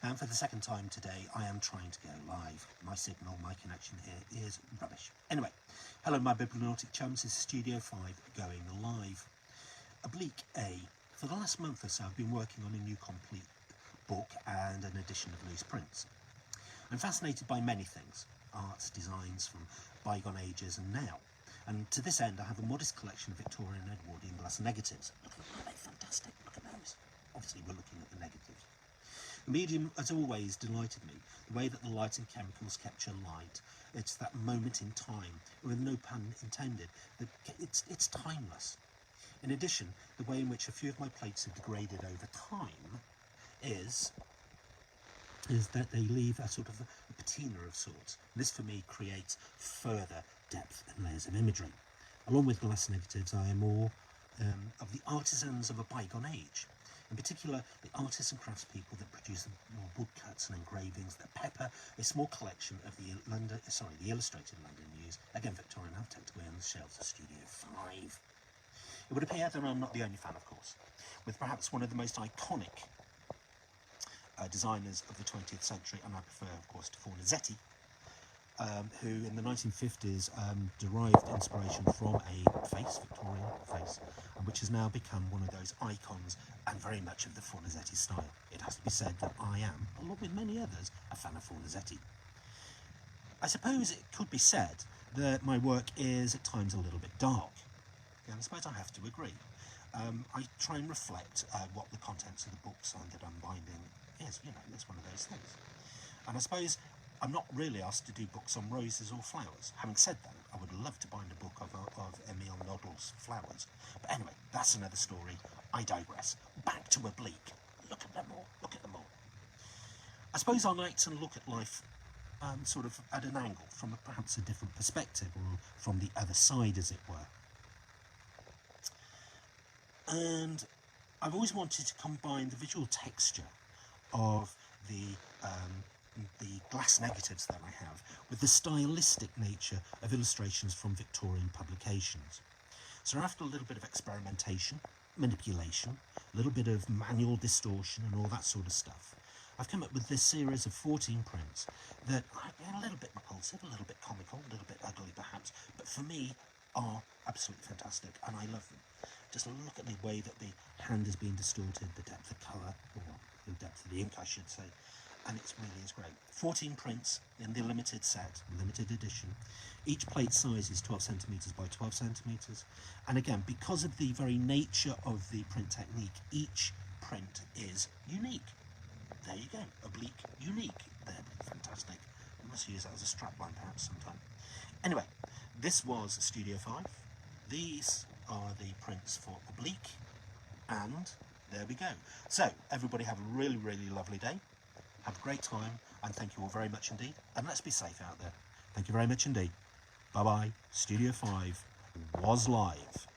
And for the second time today, I am trying to go live. My signal, my connection here is rubbish. Anyway, hello my biblionautic chums, this is Studio 5 going live. OBLIQUEa. For the last month or so, I've been working on a new complete book and an edition of loose prints. I'm fascinated by many things, arts, designs from bygone ages and now. And to this end, I have a modest collection of Victorian and Edwardian glass negatives. Look at them, aren't they fantastic? Look at those. Obviously, we're looking at the negatives. The medium has always delighted me, the way that the light and chemicals capture light. It's that moment in time, with no pun intended, that it's timeless. In addition, the way in which a few of my plates have degraded over time is that they leave a sort of a patina of sorts. This for me creates further depth and layers of imagery. Along with glass negatives, I am more of the artisans of a bygone age. In particular, the artists and craftspeople that produce more woodcuts and engravings that pepper a small collection of the illustrated London News, again Victorian, I've tucked away on the shelves of Studio 5. It would appear that I'm not the only fan, of course, with perhaps one of the most iconic designers of the 20th century, and I prefer, of course, to Fornasetti, who in the 1950s derived inspiration from a face, Victorian face, which has now become one of those icons and very much of the Fornasetti style. It has to be said that I am, along with many others, a fan of Fornasetti. I suppose it could be said that my work is at times a little bit dark, and I suppose I have to agree. I try and reflect what the contents of the books that I'm binding is, you know, it's one of those things. And I suppose I'm not really asked to do books on roses or flowers. Having said that, I would love to bind a book of Emile Nodel's flowers. But anyway, that's another story. I digress. Back to OBLIQUE. Look at them all. Look at them all. I suppose I like to look at life sort of at an angle, from perhaps a different perspective, or from the other side, as it were. And I've always wanted to combine the visual texture of the glass negatives that I have with the stylistic nature of illustrations from Victorian publications. So after a little bit of experimentation, manipulation, a little bit of manual distortion and all that sort of stuff, I've come up with this series of 14 prints that are a little bit repulsive, a little bit comical, a little bit ugly perhaps, but for me are absolutely fantastic and I love them. Just look at the way that the hand has been distorted, the depth of colour, or the depth of the ink I should say, and it really is great. 14 prints in the limited set, limited edition. Each plate size is 12 centimetres by 12 centimetres, and again, because of the very nature of the print technique, each print is unique. There you go, OBLIQUE unique. There, fantastic. I must use that as a strapline perhaps sometime. Anyway, this was Studio 5. These are the prints for OBLIQUE, and there we go. So, everybody have a really, really lovely day. Have a great time, and thank you all very much indeed. And let's be safe out there. Thank you very much indeed. Bye-bye. Studio 5 was live.